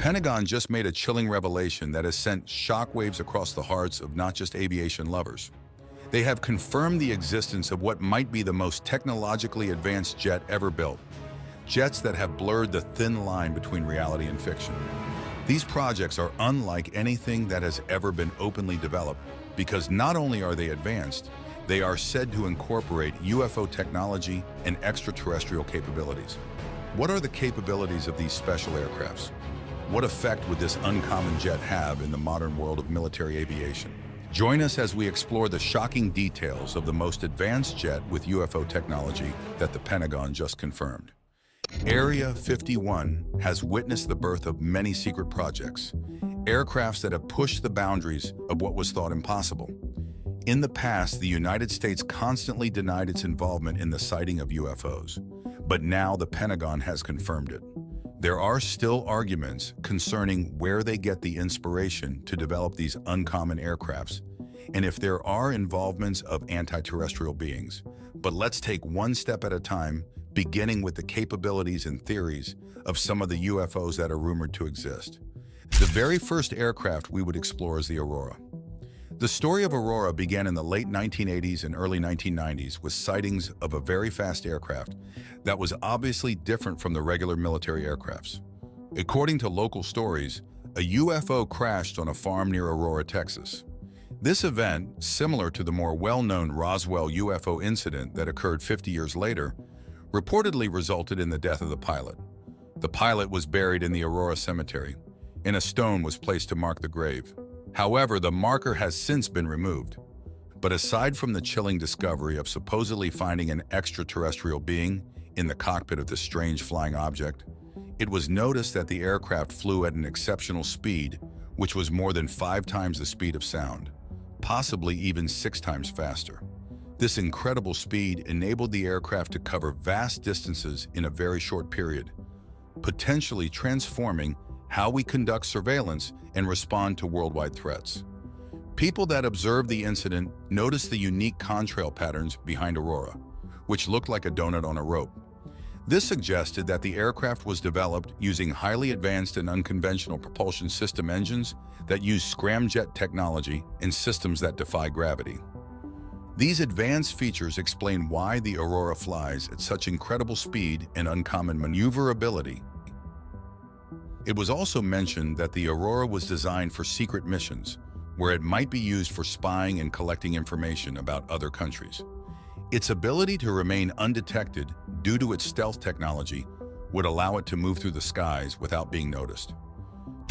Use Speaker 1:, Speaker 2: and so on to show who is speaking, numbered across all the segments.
Speaker 1: Pentagon just made a chilling revelation that has sent shockwaves across the hearts of not just aviation lovers. They have confirmed the existence of what might be the most technologically advanced jet ever built. Jets that have blurred the thin line between reality and fiction. These projects are unlike anything that has ever been openly developed because not only are they advanced, they are said to incorporate UFO technology and extraterrestrial capabilities. What are the capabilities of these special aircrafts? What effect would this uncommon jet have in the modern world of military aviation? Join us as we explore the shocking details of the most advanced jet with UFO technology that the Pentagon just confirmed. Area 51 has witnessed the birth of many secret projects, aircrafts that have pushed the boundaries of what was thought impossible. In the past, the United States constantly denied its involvement in the sighting of UFOs, but now the Pentagon has confirmed it. There are still arguments concerning where they get the inspiration to develop these uncommon aircrafts, and if there are involvements of anti-terrestrial beings. But let's take one step at a time, beginning with the capabilities and theories of some of the UFOs that are rumored to exist. The very first aircraft we would explore is the Aurora. The story of Aurora began in the late 1980s and early 1990s with sightings of a very fast aircraft that was obviously different from the regular military aircrafts. According to local stories, a UFO crashed on a farm near Aurora, Texas. This event, similar to the more well-known Roswell UFO incident that occurred 50 years later, reportedly resulted in the death of the pilot. The pilot was buried in the Aurora cemetery, and a stone was placed to mark the grave. However, the marker has since been removed. But aside from the chilling discovery of supposedly finding an extraterrestrial being in the cockpit of this strange flying object, it was noticed that the aircraft flew at an exceptional speed, which was more than 5 times the speed of sound, possibly even 6 times faster. This incredible speed enabled the aircraft to cover vast distances in a very short period, potentially transforming how we conduct surveillance and respond to worldwide threats. People that observed the incident noticed the unique contrail patterns behind Aurora, which looked like a donut on a rope. This suggested that the aircraft was developed using highly advanced and unconventional propulsion system engines that use scramjet technology and systems that defy gravity. These advanced features explain why the Aurora flies at such incredible speed and uncommon maneuverability. It was also mentioned that the Aurora was designed for secret missions, where it might be used for spying and collecting information about other countries. Its ability to remain undetected due to its stealth technology would allow it to move through the skies without being noticed.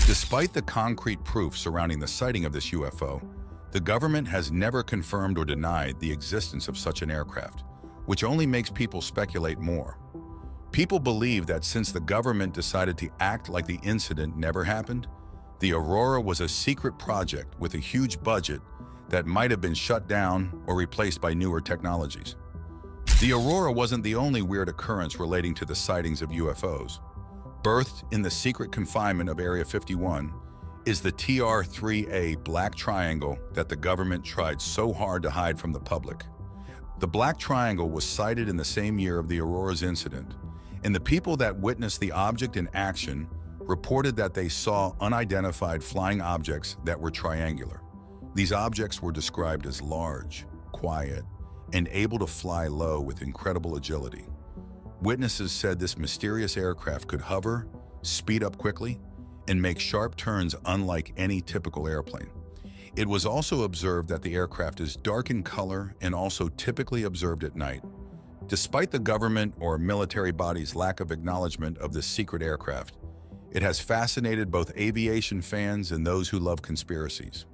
Speaker 1: Despite the concrete proof surrounding the sighting of this UFO, the government has never confirmed or denied the existence of such an aircraft, which only makes people speculate more. People believe that since the government decided to act like the incident never happened, the Aurora was a secret project with a huge budget that might have been shut down or replaced by newer technologies. The Aurora wasn't the only weird occurrence relating to the sightings of UFOs. Birthed in the secret confinement of Area 51 is the TR-3A black triangle that the government tried so hard to hide from the public. The black triangle was sighted in the same year of the Aurora's incident, and the people that witnessed the object in action reported that they saw unidentified flying objects that were triangular. These objects were described as large, quiet, and able to fly low with incredible agility. Witnesses said this mysterious aircraft could hover, speed up quickly, and make sharp turns unlike any typical airplane. It was also observed that the aircraft is dark in color and also typically observed at night. Despite the government or military body's lack of acknowledgement of this secret aircraft, it has fascinated both aviation fans and those who love conspiracies.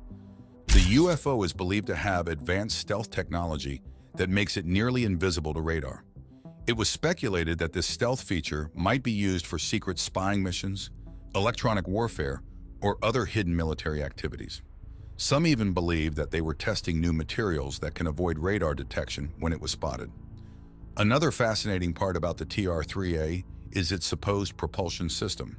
Speaker 1: The UFO is believed to have advanced stealth technology that makes it nearly invisible to radar. It was speculated that this stealth feature might be used for secret spying missions, electronic warfare, or other hidden military activities. Some even believe that they were testing new materials that can avoid radar detection when it was spotted. Another fascinating part about the TR-3A is its supposed propulsion system.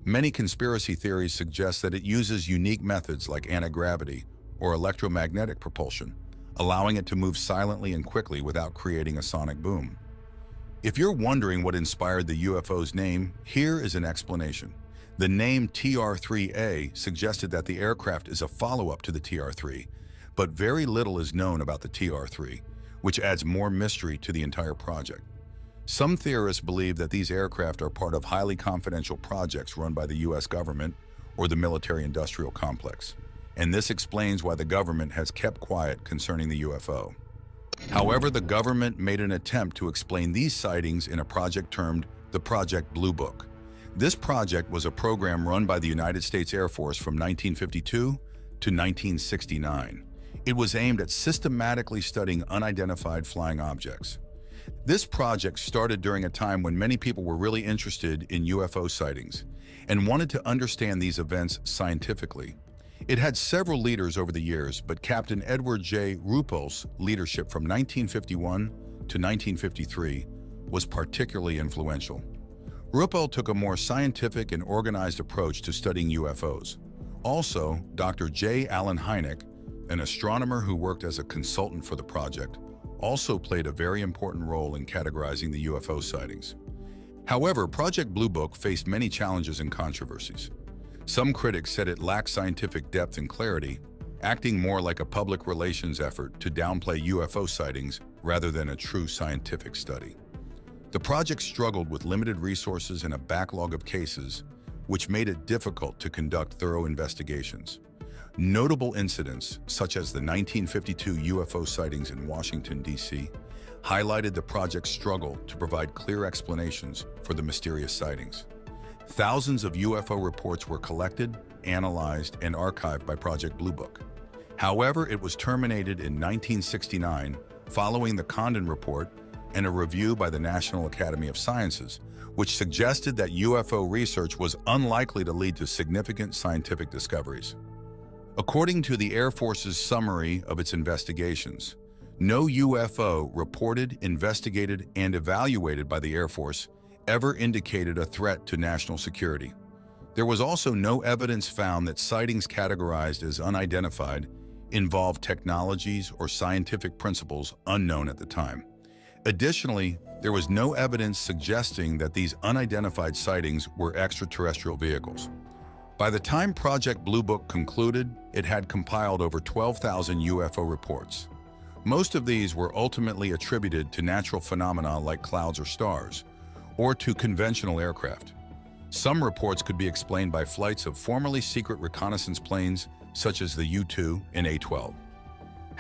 Speaker 1: Many conspiracy theories suggest that it uses unique methods like anti-gravity or electromagnetic propulsion, allowing it to move silently and quickly without creating a sonic boom. If you're wondering what inspired the UFO's name, here is an explanation. The name TR-3A suggested that the aircraft is a follow-up to the TR-3, but very little is known about the TR-3, which adds more mystery to the entire project. Some theorists believe that these aircraft are part of highly confidential projects run by the US government or the military-industrial complex, and this explains why the government has kept quiet concerning the UFO. However, the government made an attempt to explain these sightings in a project termed the Project Blue Book. This project was a program run by the United States Air Force from 1952 to 1969. It was aimed at systematically studying unidentified flying objects. This project started during a time when many people were really interested in UFO sightings and wanted to understand these events scientifically. It had several leaders over the years, but Captain Edward J. Ruppel's leadership from 1951 to 1953 was particularly influential. Ruppel took a more scientific and organized approach to studying UFOs. Also, Dr. J. Allen Hynek, an astronomer who worked as a consultant for the project, also played a very important role in categorizing the UFO sightings. However, Project Blue Book faced many challenges and controversies. Some critics said it lacked scientific depth and clarity, acting more like a public relations effort to downplay UFO sightings rather than a true scientific study. The project struggled with limited resources and a backlog of cases, which made it difficult to conduct thorough investigations. Notable incidents, such as the 1952 UFO sightings in Washington, D.C., highlighted the project's struggle to provide clear explanations for the mysterious sightings. Thousands of UFO reports were collected, analyzed, and archived by Project Blue Book. However, it was terminated in 1969 following the Condon Report and a review by the National Academy of Sciences, which suggested that UFO research was unlikely to lead to significant scientific discoveries. According to the Air Force's summary of its investigations, no UFO reported, investigated, and evaluated by the Air Force ever indicated a threat to national security. There was also no evidence found that sightings categorized as unidentified involved technologies or scientific principles unknown at the time. Additionally, there was no evidence suggesting that these unidentified sightings were extraterrestrial vehicles. By the time Project Blue Book concluded, it had compiled over 12,000 UFO reports. Most of these were ultimately attributed to natural phenomena like clouds or stars, or to conventional aircraft. Some reports could be explained by flights of formerly secret reconnaissance planes such as the U-2 and A-12.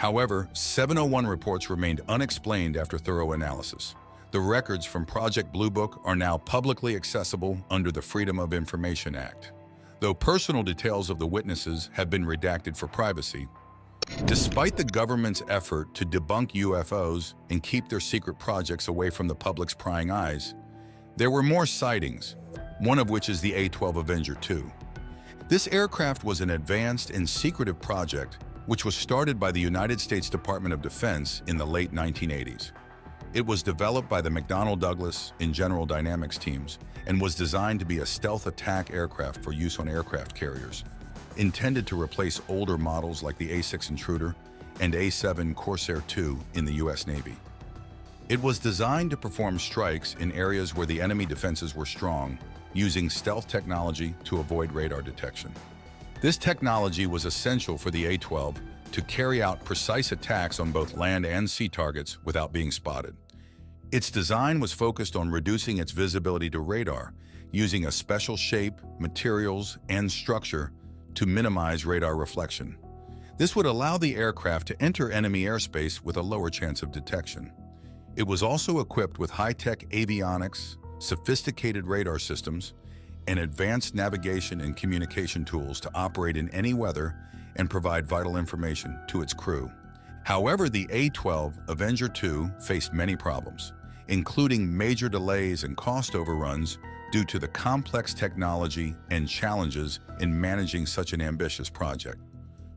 Speaker 1: However, 701 reports remained unexplained after thorough analysis. The records from Project Blue Book are now publicly accessible under the Freedom of Information Act, though personal details of the witnesses have been redacted for privacy. Despite the government's effort to debunk UFOs and keep their secret projects away from the public's prying eyes, there were more sightings, one of which is the A-12 Avenger II. This aircraft was an advanced and secretive project which was started by the United States Department of Defense in the late 1980s. It was developed by the McDonnell Douglas and General Dynamics teams and was designed to be a stealth attack aircraft for use on aircraft carriers, intended to replace older models like the A-6 Intruder and A-7 Corsair II in the U.S. Navy. It was designed to perform strikes in areas where the enemy defenses were strong, using stealth technology to avoid radar detection. This technology was essential for the A-12 to carry out precise attacks on both land and sea targets without being spotted. Its design was focused on reducing its visibility to radar, using a special shape, materials, and structure to minimize radar reflection. This would allow the aircraft to enter enemy airspace with a lower chance of detection. It was also equipped with high-tech avionics, sophisticated radar systems, and advanced navigation and communication tools to operate in any weather and provide vital information to its crew. However, the A-12 Avenger II faced many problems, including major delays and cost overruns due to the complex technology and challenges in managing such an ambitious project.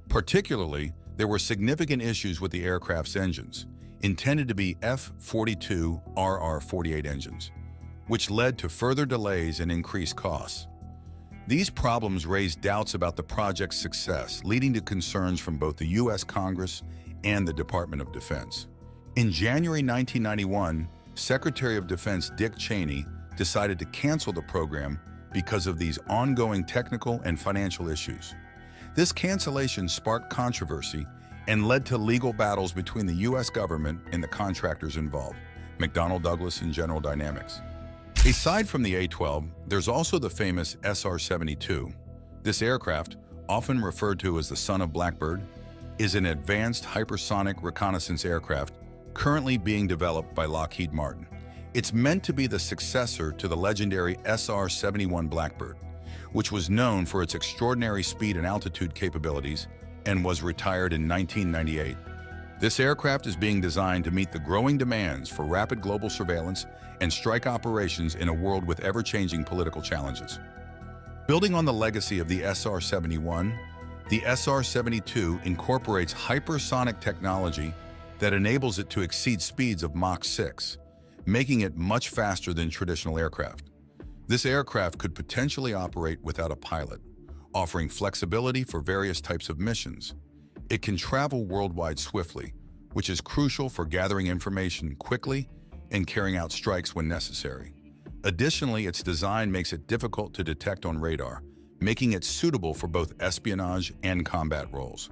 Speaker 1: Particularly, there were significant issues with the aircraft's engines, intended to be F-42RR-48 engines, which led to further delays and increased costs. These problems raised doubts about the project's success, leading to concerns from both the U.S. Congress and the Department of Defense. In January 1991, Secretary of Defense Dick Cheney decided to cancel the program because of these ongoing technical and financial issues. This cancellation sparked controversy and led to legal battles between the U.S. government and the contractors involved, McDonnell Douglas and General Dynamics. Aside from the A-12, there's also the famous SR-72. This aircraft, often referred to as the son of Blackbird, is an advanced hypersonic reconnaissance aircraft currently being developed by Lockheed Martin. It's meant to be the successor to the legendary SR-71 Blackbird, which was known for its extraordinary speed and altitude capabilities and was retired in 1998. This aircraft is being designed to meet the growing demands for rapid global surveillance and strike operations in a world with ever-changing political challenges. Building on the legacy of the SR-71, the SR-72 incorporates hypersonic technology that enables it to exceed speeds of Mach 6, making it much faster than traditional aircraft. This aircraft could potentially operate without a pilot, offering flexibility for various types of missions. It can travel worldwide swiftly, which is crucial for gathering information quickly and carrying out strikes when necessary. Additionally, its design makes it difficult to detect on radar, making it suitable for both espionage and combat roles.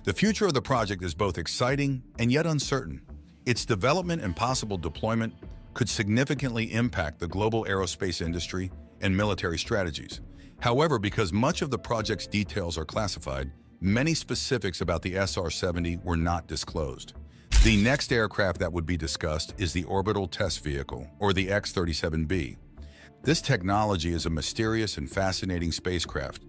Speaker 1: The future of the project is both exciting and yet uncertain. Its development and possible deployment could significantly impact the global aerospace industry and military strategies. However, because much of the project's details are classified, many specifics about the SR-70 were not disclosed. The next aircraft that would be discussed is the Orbital Test Vehicle, or the X-37B. This technology is a mysterious and fascinating spacecraft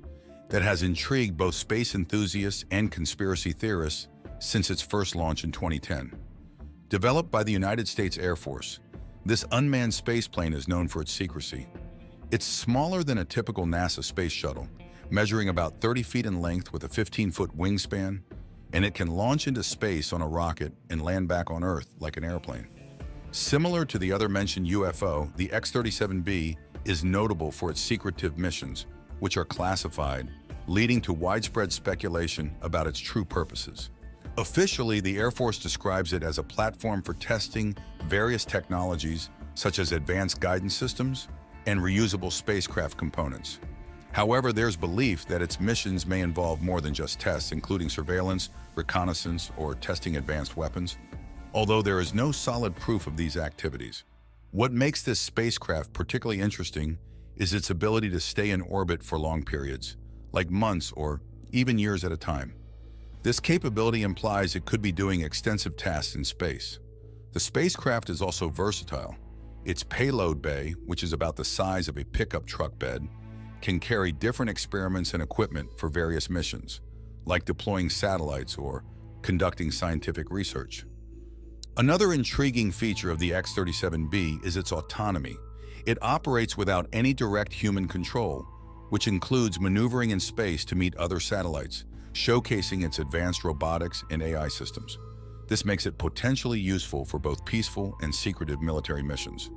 Speaker 1: that has intrigued both space enthusiasts and conspiracy theorists since its first launch in 2010. Developed by the United States Air Force, this unmanned spaceplane is known for its secrecy. It's smaller than a typical NASA space shuttle, measuring about 30 feet in length with a 15-foot wingspan, and it can launch into space on a rocket and land back on Earth like an airplane. Similar to the other mentioned UFO, the X-37B is notable for its secretive missions, which are classified, leading to widespread speculation about its true purposes. Officially, the Air Force describes it as a platform for testing various technologies such as advanced guidance systems and reusable spacecraft components. However, there's belief that its missions may involve more than just tests, including surveillance, reconnaissance, or testing advanced weapons, although there is no solid proof of these activities. What makes this spacecraft particularly interesting is its ability to stay in orbit for long periods, like months or even years at a time. This capability implies it could be doing extensive tasks in space. The spacecraft is also versatile. Its payload bay, which is about the size of a pickup truck bed, can carry different experiments and equipment for various missions, like deploying satellites or conducting scientific research. Another intriguing feature of the X-37B is its autonomy. It operates without any direct human control, which includes maneuvering in space to meet other satellites, showcasing its advanced robotics and AI systems. This makes it potentially useful for both peaceful and secretive military missions.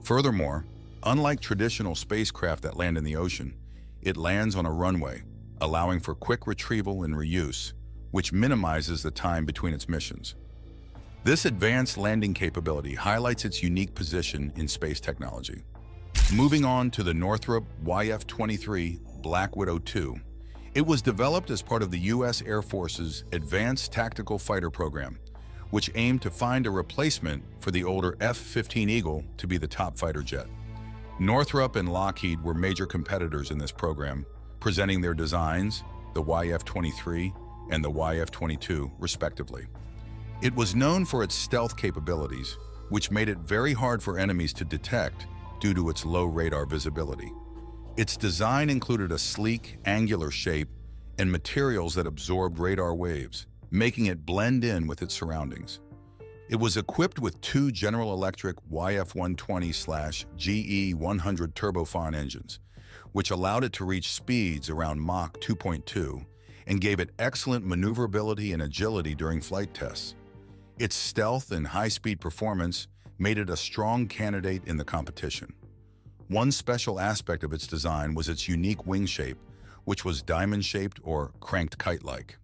Speaker 1: Furthermore, unlike traditional spacecraft that land in the ocean, it lands on a runway, allowing for quick retrieval and reuse, which minimizes the time between its missions. This advanced landing capability highlights its unique position in space technology. Moving on to the Northrop YF-23 Black Widow II, it was developed as part of the U.S. Air Force's Advanced Tactical Fighter Program, which aimed to find a replacement for the older F-15 Eagle to be the top fighter jet. Northrop and Lockheed were major competitors in this program, presenting their designs, the YF-23 and the YF-22, respectively. It was known for its stealth capabilities, which made it very hard for enemies to detect due to its low radar visibility. Its design included a sleek, angular shape and materials that absorbed radar waves, making it blend in with its surroundings. It was equipped with two General Electric YF-120/GE100 turbofan engines, which allowed it to reach speeds around Mach 2.2 and gave it excellent maneuverability and agility during flight tests. Its stealth and high-speed performance made it a strong candidate in the competition. One special aspect of its design was its unique wing shape, which was diamond-shaped or cranked kite-like.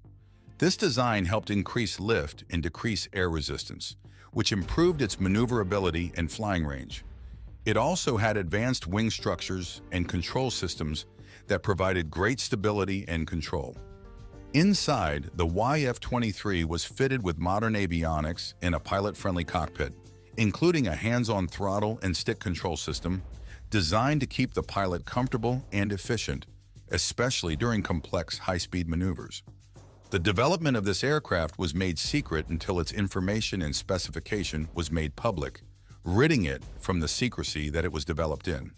Speaker 1: This design helped increase lift and decrease air resistance, which improved its maneuverability and flying range. It also had advanced wing structures and control systems that provided great stability and control. Inside, the YF-23 was fitted with modern avionics and a pilot-friendly cockpit, including a hands-on throttle and stick control system designed to keep the pilot comfortable and efficient, especially during complex high-speed maneuvers. The development of this aircraft was made secret until its information and specification was made public, ridding it from the secrecy that it was developed in.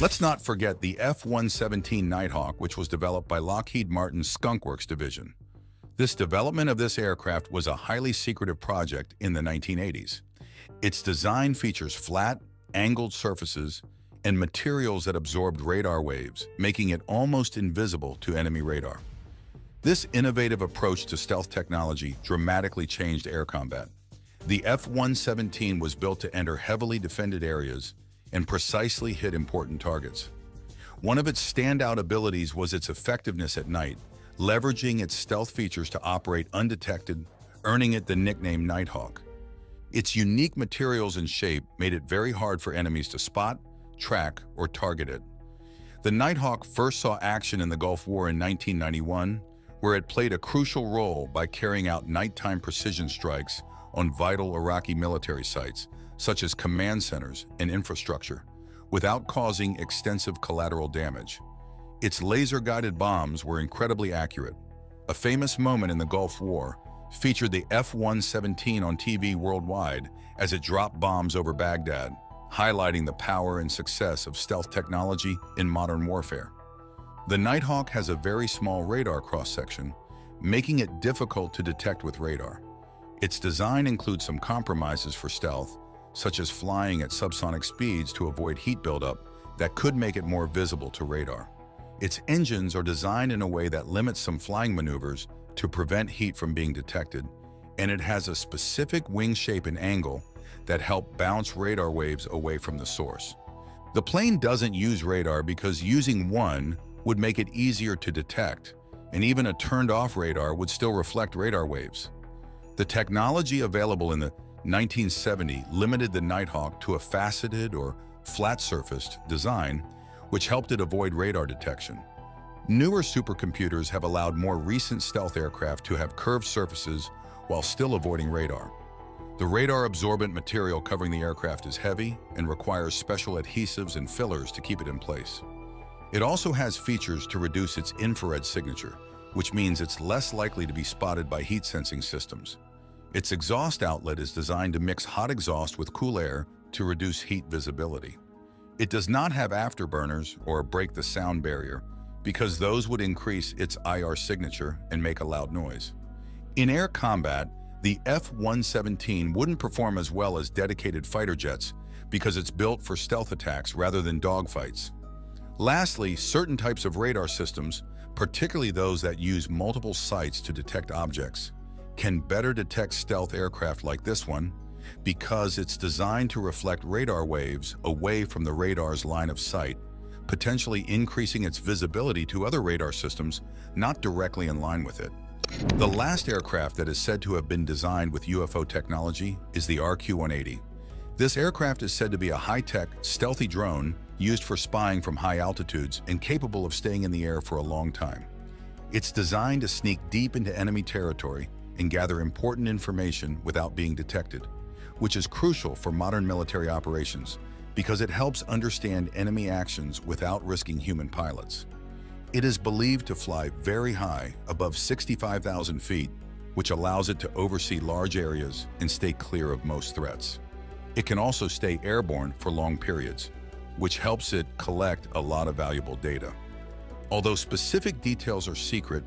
Speaker 1: Let's not forget the F-117 Nighthawk, which was developed by Lockheed Martin's Skunk Works division. This development of this aircraft was a highly secretive project in the 1980s. Its design features flat, angled surfaces and materials that absorbed radar waves, making it almost invisible to enemy radar. This innovative approach to stealth technology dramatically changed air combat. The F-117 was built to enter heavily defended areas and precisely hit important targets. One of its standout abilities was its effectiveness at night, leveraging its stealth features to operate undetected, earning it the nickname Nighthawk. Its unique materials and shape made it very hard for enemies to spot, track, or target it. The Nighthawk first saw action in the Gulf War in 1991, where it played a crucial role by carrying out nighttime precision strikes on vital Iraqi military sites, such as command centers and infrastructure, without causing extensive collateral damage. Its laser-guided bombs were incredibly accurate. A famous moment in the Gulf War featured the F-117 on TV worldwide as it dropped bombs over Baghdad, highlighting the power and success of stealth technology in modern warfare. The Nighthawk has a very small radar cross-section, making it difficult to detect with radar. Its design includes some compromises for stealth, such as flying at subsonic speeds to avoid heat buildup that could make it more visible to radar. Its engines are designed in a way that limits some flying maneuvers to prevent heat from being detected, and it has a specific wing shape and angle that help bounce radar waves away from the source. The plane doesn't use radar because using one would make it easier to detect, and even a turned-off radar would still reflect radar waves. The technology available in the 1970 limited the Nighthawk to a faceted or flat-surfaced design, which helped it avoid radar detection. Newer supercomputers have allowed more recent stealth aircraft to have curved surfaces while still avoiding radar. The radar-absorbent material covering the aircraft is heavy and requires special adhesives and fillers to keep it in place. It also has features to reduce its infrared signature, which means it's less likely to be spotted by heat-sensing systems. Its exhaust outlet is designed to mix hot exhaust with cool air to reduce heat visibility. It does not have afterburners or break the sound barrier, because those would increase its IR signature and make a loud noise. In air combat, the F-117 wouldn't perform as well as dedicated fighter jets because it's built for stealth attacks rather than dogfights. Lastly, certain types of radar systems, particularly those that use multiple sites to detect objects, can better detect stealth aircraft like this one because it's designed to reflect radar waves away from the radar's line of sight, potentially increasing its visibility to other radar systems not directly in line with it. The last aircraft that is said to have been designed with UFO technology is the RQ-180. This aircraft is said to be a high-tech, stealthy drone used for spying from high altitudes and capable of staying in the air for a long time. It's designed to sneak deep into enemy territory and gather important information without being detected, which is crucial for modern military operations because it helps understand enemy actions without risking human pilots. It is believed to fly very high, above 65,000 feet, which allows it to oversee large areas and stay clear of most threats. It can also stay airborne for long periods, which helps it collect a lot of valuable data. Although specific details are secret,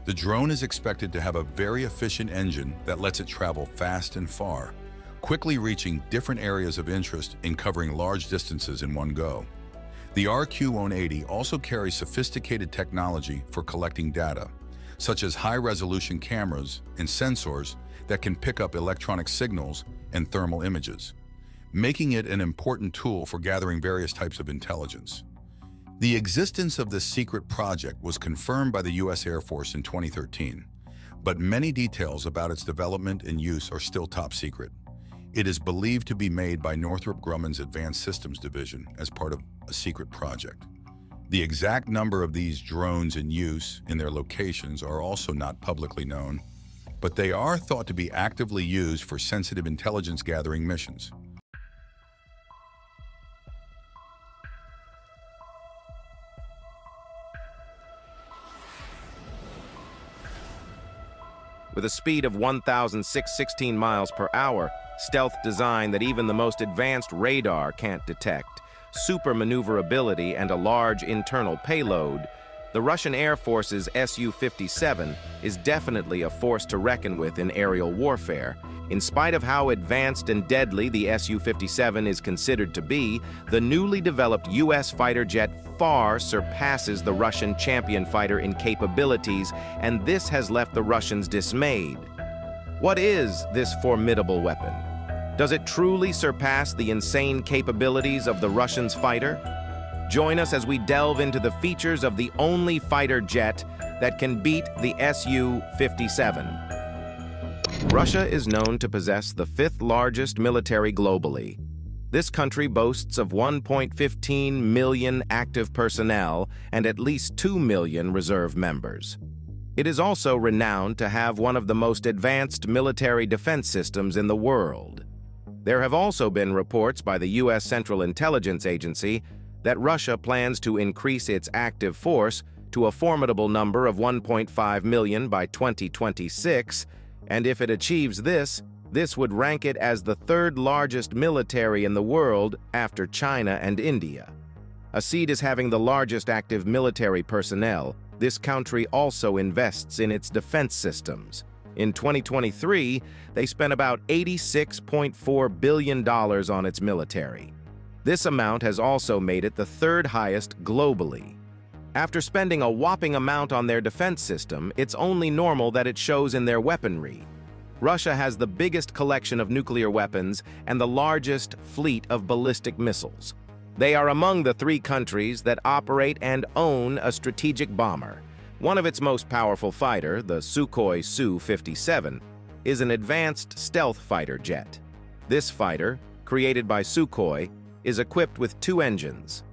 Speaker 1: the drone is expected to have a very efficient engine that lets it travel fast and far, quickly reaching different areas of interest and covering large distances in one go. The RQ-180 also carries sophisticated technology for collecting data, such as high-resolution cameras and sensors that can pick up electronic signals and thermal images, making it an important tool for gathering various types of intelligence. The existence of this secret project was confirmed by the U.S. Air Force in 2013, but many details about its development and use are still top secret. It is believed to be made by Northrop Grumman's Advanced Systems Division as part of a secret project. The exact number of these drones in use in their locations are also not publicly known, but they are thought to be actively used for sensitive intelligence gathering missions.
Speaker 2: With a speed of 1,616 miles per hour, stealth design that even the most advanced radar can't detect, super maneuverability, and a large internal payload, the Russian Air Force's Su-57 is definitely a force to reckon with in aerial warfare. In spite of how advanced and deadly the Su-57 is considered to be, the newly developed U.S. fighter jet far surpasses the Russian champion fighter in capabilities, and this has left the Russians dismayed. What is this formidable weapon? Does it truly surpass the insane capabilities of the Russians' fighter? Join us as we delve into the features of the only fighter jet that can beat the Su-57. Russia is known to possess the fifth largest military globally. This country boasts of 1.15 million active personnel and at least 2 million reserve members. It is also renowned to have one of the most advanced military defense systems in the world. There have also been reports by the U.S. Central Intelligence Agency that Russia plans to increase its active force to a formidable number of 1.5 million by 2026, and if it achieves this would rank it as the third largest military in the world after China and India. A seat as having the largest active military personnel, this country also invests in its defense systems. In 2023, they spent about $86.4 billion on its military. This amount has also made it the third highest globally. After spending a whopping amount on their defense system, it's only normal that it shows in their weaponry. Russia has the biggest collection of nuclear weapons and the largest fleet of ballistic missiles. They are among the 3 countries that operate and own a strategic bomber. One of its most powerful fighter, the Sukhoi Su-57, is an advanced stealth fighter jet. This fighter, created by Sukhoi, is equipped with 2 engines.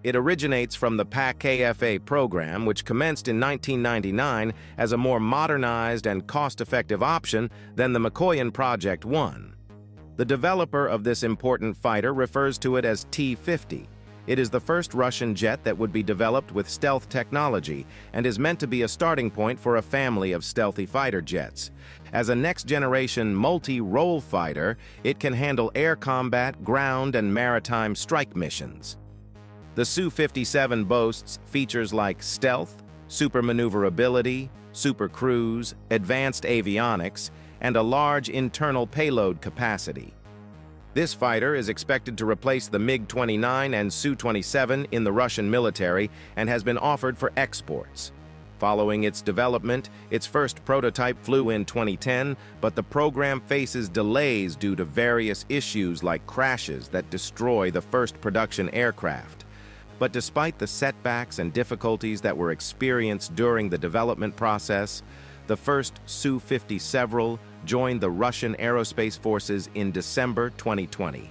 Speaker 2: It originates from the PAK-KFA program, which commenced in 1999 as a more modernized and cost-effective option than the Mikoyan Project 1. The developer of this important fighter refers to it as T-50. It is the first Russian jet that would be developed with stealth technology and is meant to be a starting point for a family of stealthy fighter jets. As a next-generation multi-role fighter, it can handle air combat, ground, and maritime strike missions. The Su-57 boasts features like stealth, super maneuverability, super cruise, advanced avionics, and a large internal payload capacity. This fighter is expected to replace the MiG-29 and Su-27 in the Russian military and has been offered for exports. Following its development, its first prototype flew in 2010, but the program faces delays due to various issues like crashes that destroy the first production aircraft. But despite the setbacks and difficulties that were experienced during the development process, the first Su-57 joined the Russian Aerospace Forces in December 2020.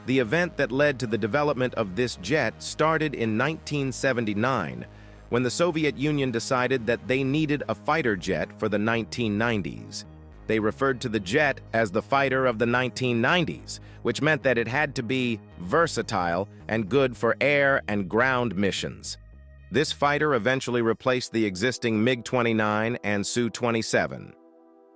Speaker 2: The event that led to the development of this jet started in 1979, when the Soviet Union decided that they needed a fighter jet for the 1990s. They referred to the jet as the fighter of the 1990s, which meant that it had to be versatile and good for air and ground missions. This fighter eventually replaced the existing MiG-29 and Su-27.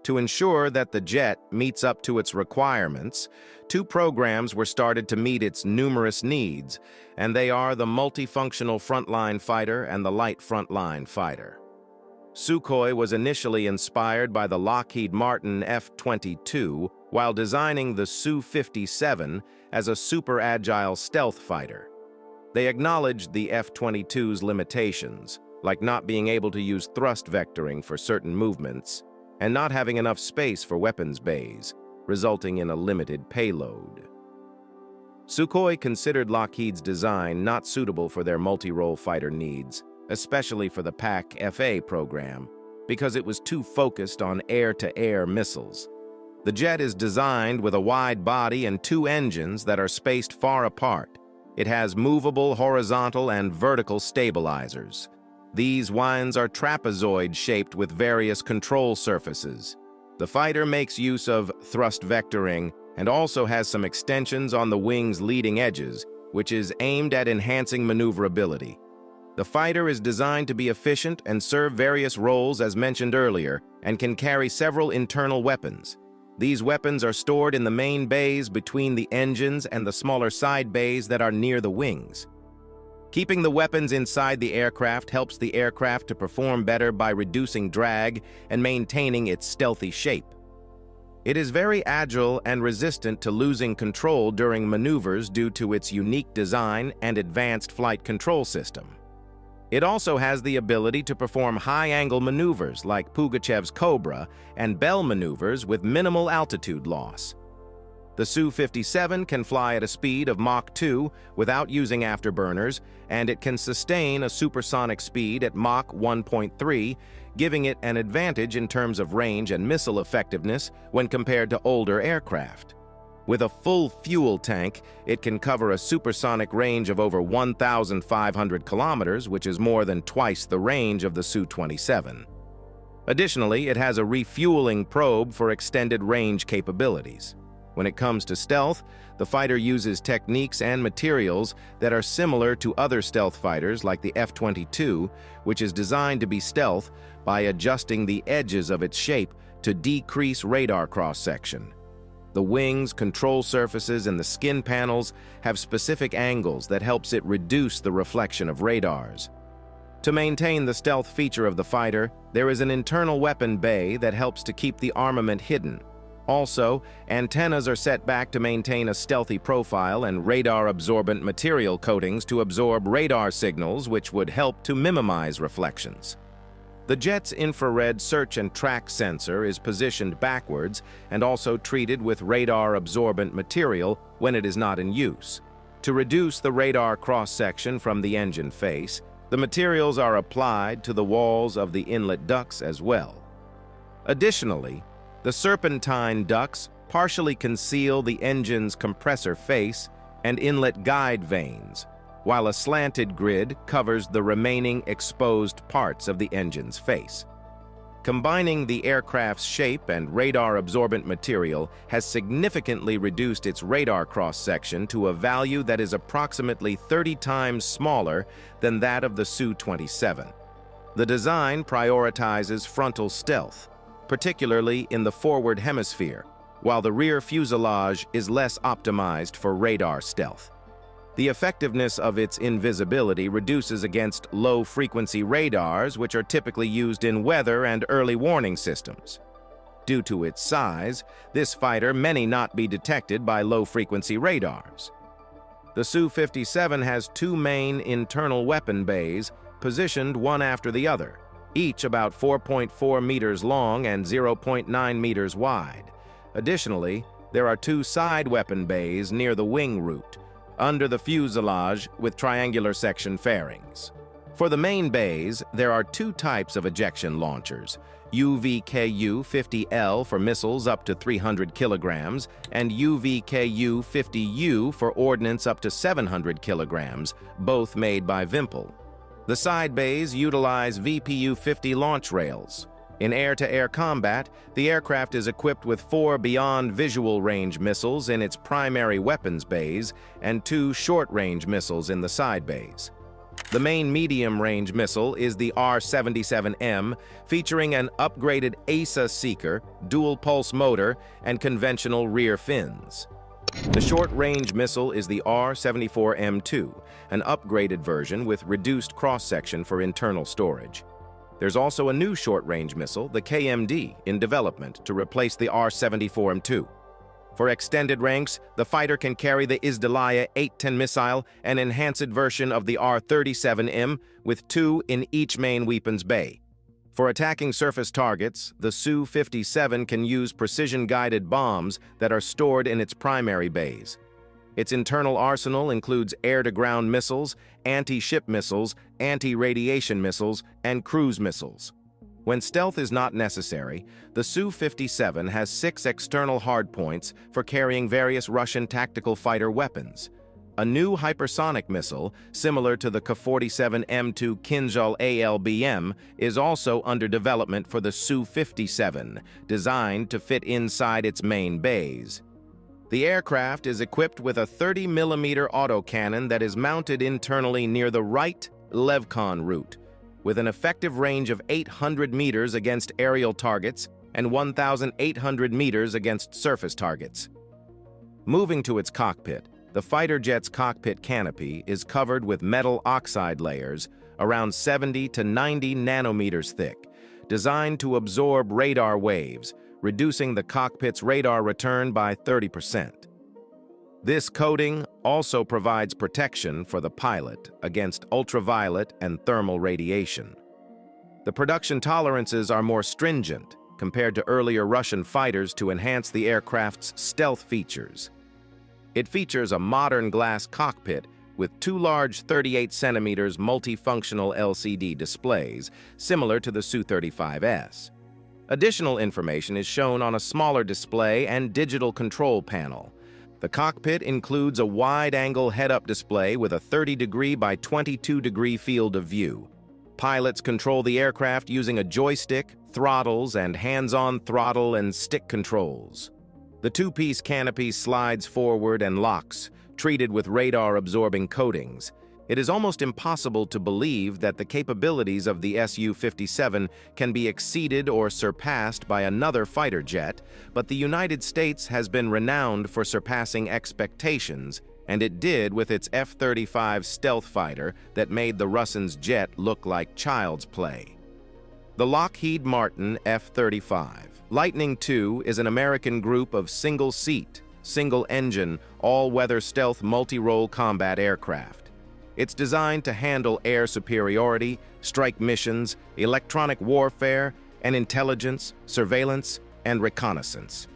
Speaker 2: To ensure that the jet meets up to its requirements, 2 programs were started to meet its numerous needs, and they are the multifunctional frontline fighter and the light frontline fighter. Sukhoi was initially inspired by the Lockheed Martin F-22 while designing the Su-57 as a super-agile stealth fighter. They acknowledged the F-22's limitations, like not being able to use thrust vectoring for certain movements and not having enough space for weapons bays, resulting in a limited payload. Sukhoi considered Lockheed's design not suitable for their multi-role fighter needs, especially for the PAK-FA program, because it was too focused on air-to-air missiles. The jet is designed with a wide body and two engines that are spaced far apart. It has movable horizontal and vertical stabilizers. These winds are trapezoid-shaped with various control surfaces. The fighter makes use of thrust vectoring and also has some extensions on the wing's leading edges, which is aimed at enhancing maneuverability. The fighter is designed to be efficient and serve various roles as mentioned earlier, and can carry several internal weapons. These weapons are stored in the main bays between the engines and the smaller side bays that are near the wings. Keeping the weapons inside the aircraft helps the aircraft to perform better by reducing drag and maintaining its stealthy shape. It is very agile and resistant to losing control during maneuvers due to its unique design and advanced flight control system. It also has the ability to perform high-angle maneuvers like Pugachev's Cobra and Bell maneuvers with minimal altitude loss. The Su-57 can fly at a speed of Mach 2 without using afterburners, and it can sustain a supersonic speed at Mach 1.3, giving it an advantage in terms of range and missile effectiveness when compared to older aircraft. With a full fuel tank, it can cover a supersonic range of over 1,500 kilometers, which is more than twice the range of the Su-27. Additionally, it has a refueling probe for extended range capabilities. When it comes to stealth, the fighter uses techniques and materials that are similar to other stealth fighters like the F-22, which is designed to be stealth by adjusting the edges of its shape to decrease radar cross-section. The wings, control surfaces, and the skin panels have specific angles that helps it reduce the reflection of radars. To maintain the stealth feature of the fighter, there is an internal weapon bay that helps to keep the armament hidden. Also, antennas are set back to maintain a stealthy profile and radar-absorbent material coatings to absorb radar signals, which would help to minimize reflections. The jet's infrared search and track sensor is positioned backwards and also treated with radar-absorbent material when it is not in use. To reduce the radar cross-section from the engine face, the materials are applied to the walls of the inlet ducts as well. Additionally, the serpentine ducts partially conceal the engine's compressor face and inlet guide vanes, while a slanted grid covers the remaining exposed parts of the engine's face. Combining the aircraft's shape and radar-absorbent material has significantly reduced its radar cross-section to a value that is approximately 30 times smaller than that of the Su-27. The design prioritizes frontal stealth, particularly in the forward hemisphere, while the rear fuselage is less optimized for radar stealth. The effectiveness of its invisibility reduces against low-frequency radars, which are typically used in weather and early warning systems. Due to its size, this fighter may not be detected by low-frequency radars. The Su-57 has two main internal weapon bays positioned one after the other, each about 4.4 meters long and 0.9 meters wide. Additionally, there are two side weapon bays near the wing root, under the fuselage with triangular section fairings. For the main bays, there are two types of ejection launchers, UVKU-50L for missiles up to 300 kilograms and UVKU-50U for ordnance up to 700 kilograms, both made by Vimpel. The side bays utilize VPU-50 launch rails. In air-to-air combat, the aircraft is equipped with 4 beyond visual range missiles in its primary weapons bays and 2 short-range missiles in the side bays. The main medium-range missile is the R-77M, featuring an upgraded ASA seeker, dual-pulse motor, and conventional rear fins. The short-range missile is the R-74M2, an upgraded version with reduced cross-section for internal storage. There's also a new short-range missile, the KMD, in development to replace the R-74M2. For extended ranks, the fighter can carry the Izdalaya 810 missile, an enhanced version of the R-37M, with 2 in each main weapons bay. For attacking surface targets, the Su-57 can use precision-guided bombs that are stored in its primary bays. Its internal arsenal includes air-to-ground missiles, anti-ship missiles, anti-radiation missiles, and cruise missiles. When stealth is not necessary, the Su-57 has 6 external hardpoints for carrying various Russian tactical fighter weapons. A new hypersonic missile, similar to the K-47M2 Kinzhal ALBM, is also under development for the Su-57, designed to fit inside its main bays. The aircraft is equipped with a 30mm autocannon that is mounted internally near the right Levcon root, with an effective range of 800 meters against aerial targets and 1,800 meters against surface targets. Moving to its cockpit, the fighter jet's cockpit canopy is covered with metal oxide layers around 70 to 90 nanometers thick, designed to absorb radar waves, reducing the cockpit's radar return by 30%. This coating also provides protection for the pilot against ultraviolet and thermal radiation. The production tolerances are more stringent compared to earlier Russian fighters to enhance the aircraft's stealth features. It features a modern glass cockpit with 2 large 38cm multifunctional LCD displays, similar to the Su-35S. Additional information is shown on a smaller display and digital control panel. The cockpit includes a wide-angle head-up display with a 30° by 22° field of view. Pilots control the aircraft using a joystick, throttles, and hands-on throttle and stick controls. The 2-piece canopy slides forward and locks, treated with radar-absorbing coatings. It is almost impossible to believe that the capabilities of the Su-57 can be exceeded or surpassed by another fighter jet, but the United States has been renowned for surpassing expectations, and it did with its F-35 stealth fighter that made the Russians' jet look like child's play. The Lockheed Martin F-35 Lightning II is an American group of single-seat, single-engine, all-weather stealth multi-role combat aircraft. It's designed to handle air superiority, strike missions, electronic warfare, and intelligence, surveillance, and reconnaissance.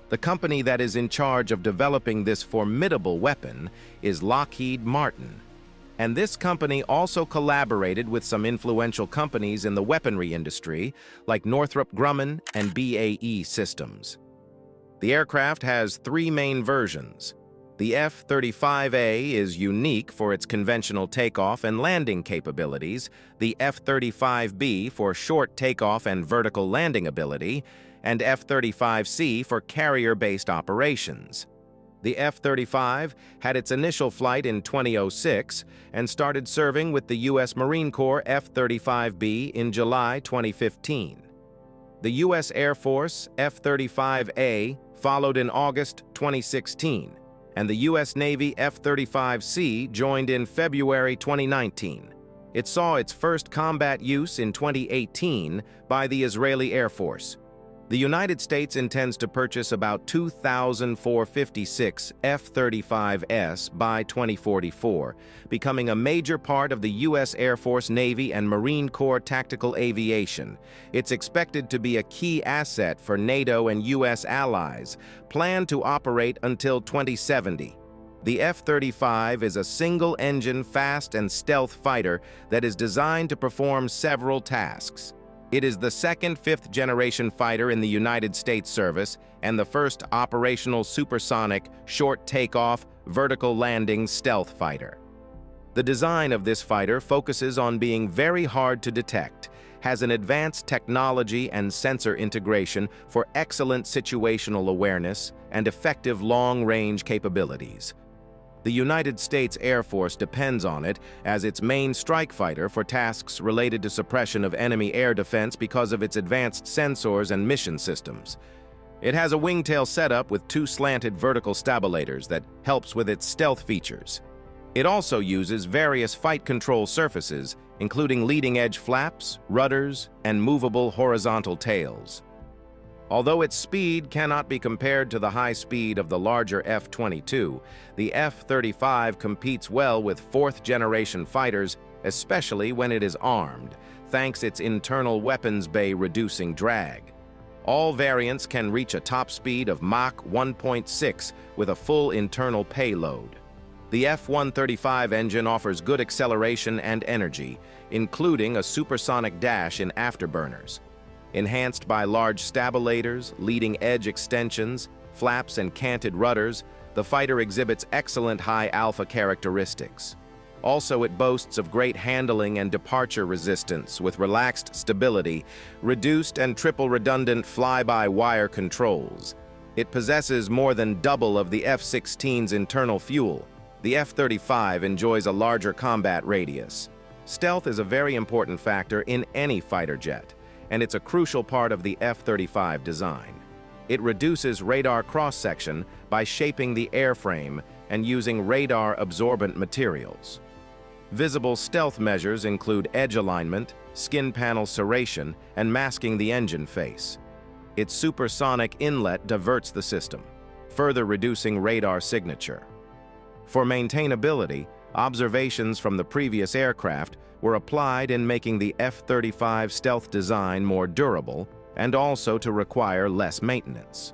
Speaker 2: The company that is in charge of developing this formidable weapon is Lockheed Martin, and this company also collaborated with some influential companies in the weaponry industry, like Northrop Grumman and BAE Systems. The aircraft has 3 main versions. The F-35A is unique for its conventional takeoff and landing capabilities, the F-35B for short takeoff and vertical landing ability, and F-35C for carrier-based operations. The F-35 had its initial flight in 2006 and started serving with the U.S. Marine Corps F-35B in July 2015. The U.S. Air Force F-35A followed in August 2016, and the U.S. Navy F-35C joined in February 2019. It saw its first combat use in 2018 by the Israeli Air Force. The United States intends to purchase about 2,456 F-35S by 2044, becoming a major part of the U.S. Air Force, Navy, and Marine Corps tactical aviation. It's expected to be a key asset for NATO and U.S. allies, planned to operate until 2070. The F-35 is a single-engine, fast and stealth fighter that is designed to perform several tasks. It is the second fifth-generation fighter in the United States service and the first operational supersonic, short takeoff, vertical landing stealth fighter. The design of this fighter focuses on being very hard to detect, has an advanced technology and sensor integration for excellent situational awareness and effective long-range capabilities. The United States Air Force depends on it as its main strike fighter for tasks related to suppression of enemy air defense because of its advanced sensors and mission systems. It has a wingtail setup with 2 slanted vertical stabilators that helps with its stealth features. It also uses various fight control surfaces, including leading-edge flaps, rudders, and movable horizontal tails. Although its speed cannot be compared to the high speed of the larger F-22, the F-35 competes well with fourth-generation fighters, especially when it is armed, thanks its internal weapons bay reducing drag. All variants can reach a top speed of Mach 1.6 with a full internal payload. The F-135 engine offers good acceleration and energy, including a supersonic dash in afterburners. Enhanced by large stabilators, leading-edge extensions, flaps, and canted rudders, the fighter exhibits excellent high alpha characteristics. Also, it boasts of great handling and departure resistance with relaxed stability, reduced and triple redundant fly-by-wire controls. It possesses more than double of the F-16's internal fuel. The F-35 enjoys a larger combat radius. Stealth is a very important factor in any fighter jet, and it's a crucial part of the F-35 design. It reduces radar cross-section by shaping the airframe and using radar-absorbent materials. Visible stealth measures include edge alignment, skin panel serration, and masking the engine face. Its supersonic inlet diverts the system, further reducing radar signature. For maintainability, observations from the previous aircraft were applied in making the F-35 stealth design more durable and also to require less maintenance.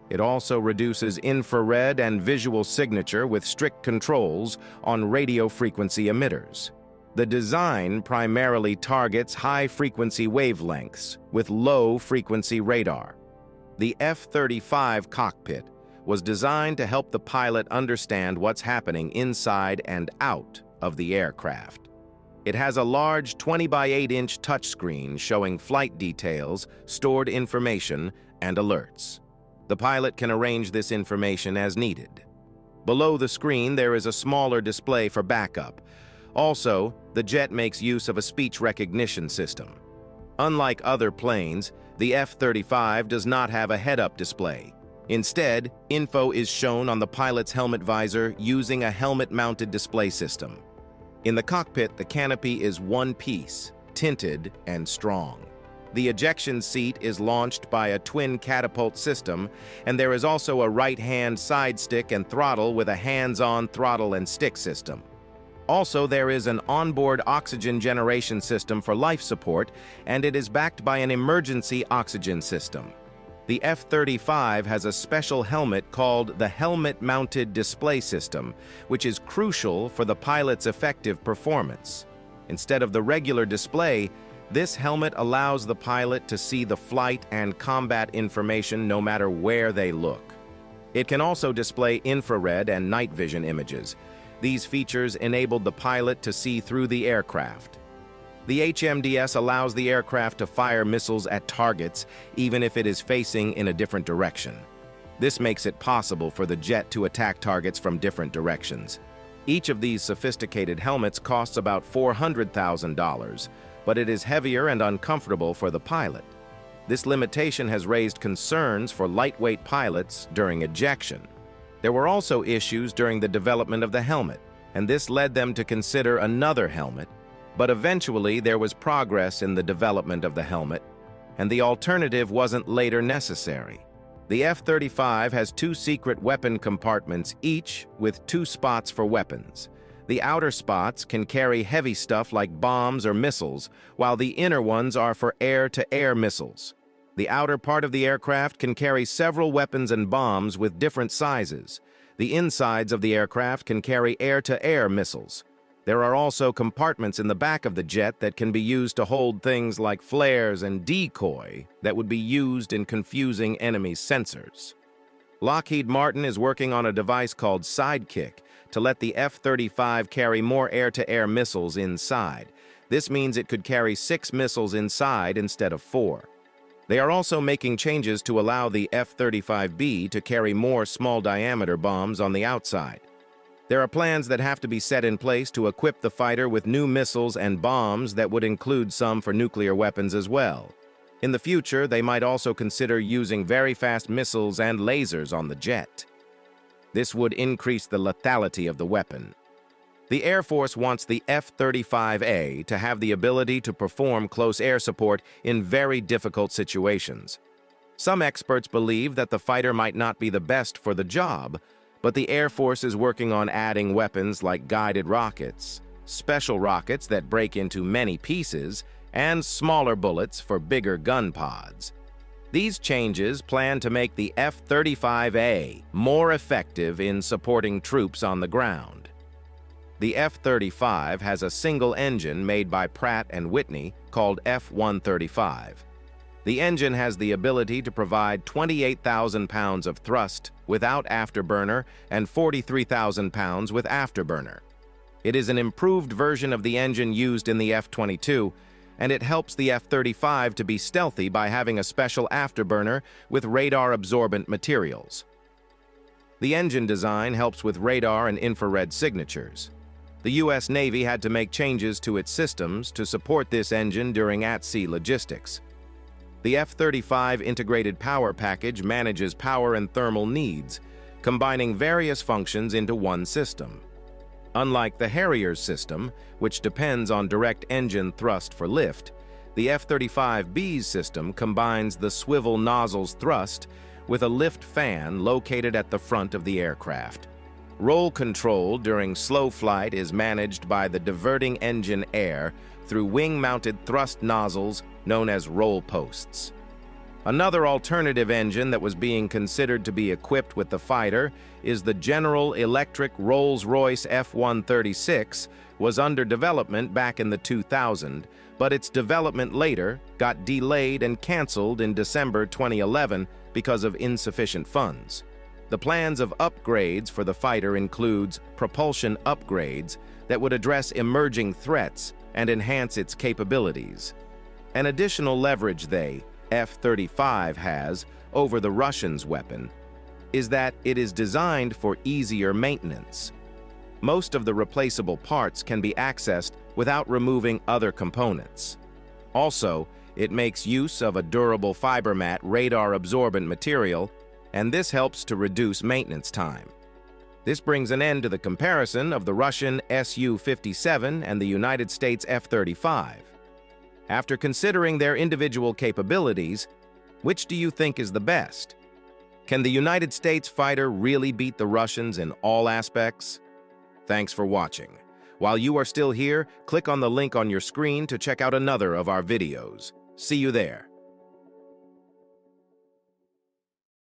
Speaker 2: It also reduces infrared and visual signature with strict controls on radio frequency emitters. The design primarily targets high-frequency wavelengths with low-frequency radar. The F-35 cockpit was designed to help the pilot understand what's happening inside and out of the aircraft. It has a large 20 by 8-inch touchscreen showing flight details, stored information, and alerts. The pilot can arrange this information as needed. Below the screen, there is a smaller display for backup. Also, the jet makes use of a speech recognition system. Unlike other planes, the F-35 does not have a head-up display. Instead, info is shown on the pilot's helmet visor using a helmet-mounted display system. In the cockpit, the canopy is one piece, tinted and strong. The ejection seat is launched by a twin catapult system, and there is also a right-hand side stick and throttle with a hands-on throttle and stick system. Also, there is an onboard oxygen generation system for life support, and it is backed by an emergency oxygen system. The F-35 has a special helmet called the Helmet-Mounted Display System, which is crucial for the pilot's effective performance. Instead of the regular display, this helmet allows the pilot to see the flight and combat information no matter where they look. It can also display infrared and night vision images. These features enabled the pilot to see through the aircraft. The HMDS allows the aircraft to fire missiles at targets even if it is facing in a different direction. This makes it possible for the jet to attack targets from different directions. Each of these sophisticated helmets costs about $400,000, but it is heavier and uncomfortable for the pilot. This limitation has raised concerns for lightweight pilots during ejection. There were also issues during the development of the helmet, and this led them to consider another helmet, but eventually there was progress in the development of the helmet, and the alternative wasn't later necessary. The F-35 has two secret weapon compartments, each with 2 spots for weapons. The outer spots can carry heavy stuff like bombs or missiles, while the inner ones are for air-to-air missiles. The outer part of the aircraft can carry several weapons and bombs with different sizes. The insides of the aircraft can carry air-to-air missiles. There are also compartments in the back of the jet that can be used to hold things like flares and decoy that would be used in confusing enemy sensors. Lockheed Martin is working on a device called Sidekick to let the F-35 carry more air-to-air missiles inside. This means it could carry 6 missiles inside instead of 4. They are also making changes to allow the F-35B to carry more small-diameter bombs on the outside. There are plans that have to be set in place to equip the fighter with new missiles and bombs that would include some for nuclear weapons as well. In the future, they might also consider using very fast missiles and lasers on the jet. This would increase the lethality of the weapon. The Air Force wants the F-35A to have the ability to perform close air support in very difficult situations. Some experts believe that the fighter might not be the best for the job, but the Air Force is working on adding weapons like guided rockets, special rockets that break into many pieces, and smaller bullets for bigger gun pods. These changes plan to make the F-35A more effective in supporting troops on the ground. The F-35 has a single engine made by Pratt & Whitney called F-135. The engine has the ability to provide 28,000 pounds of thrust without afterburner and 43,000 pounds with afterburner. It is an improved version of the engine used in the F-22, and it helps the F-35 to be stealthy by having a special afterburner with radar-absorbent materials. The engine design helps with radar and infrared signatures. The U.S. Navy had to make changes to its systems to support this engine during at-sea logistics. The F-35 integrated power package manages power and thermal needs, combining various functions into one system. Unlike the Harrier's system, which depends on direct engine thrust for lift, the F-35B's system combines the swivel nozzle's thrust with a lift fan located at the front of the aircraft. Roll control during slow flight is managed by the diverting engine air through wing-mounted thrust nozzles known as roll posts. Another alternative engine that was being considered to be equipped with the fighter is the General Electric Rolls-Royce F-136, was under development back in the 2000s, but its development later got delayed and canceled in December 2011 because of insufficient funds. The plans of upgrades for the fighter includes propulsion upgrades that would address emerging threats and enhance its capabilities. An additional leverage the F-35 has over the Russians' weapon is that it is designed for easier maintenance. Most of the replaceable parts can be accessed without removing other components. Also, it makes use of a durable fiber mat radar-absorbent material, and this helps to reduce maintenance time. This brings an end to the comparison of the Russian Su-57 and the United States F-35. After considering their individual capabilities, which do you think is the best? Can the United States fighter really beat the Russians in all aspects? Thanks for watching. While you are still here, click on the link on your screen to check out another of our videos. See you there.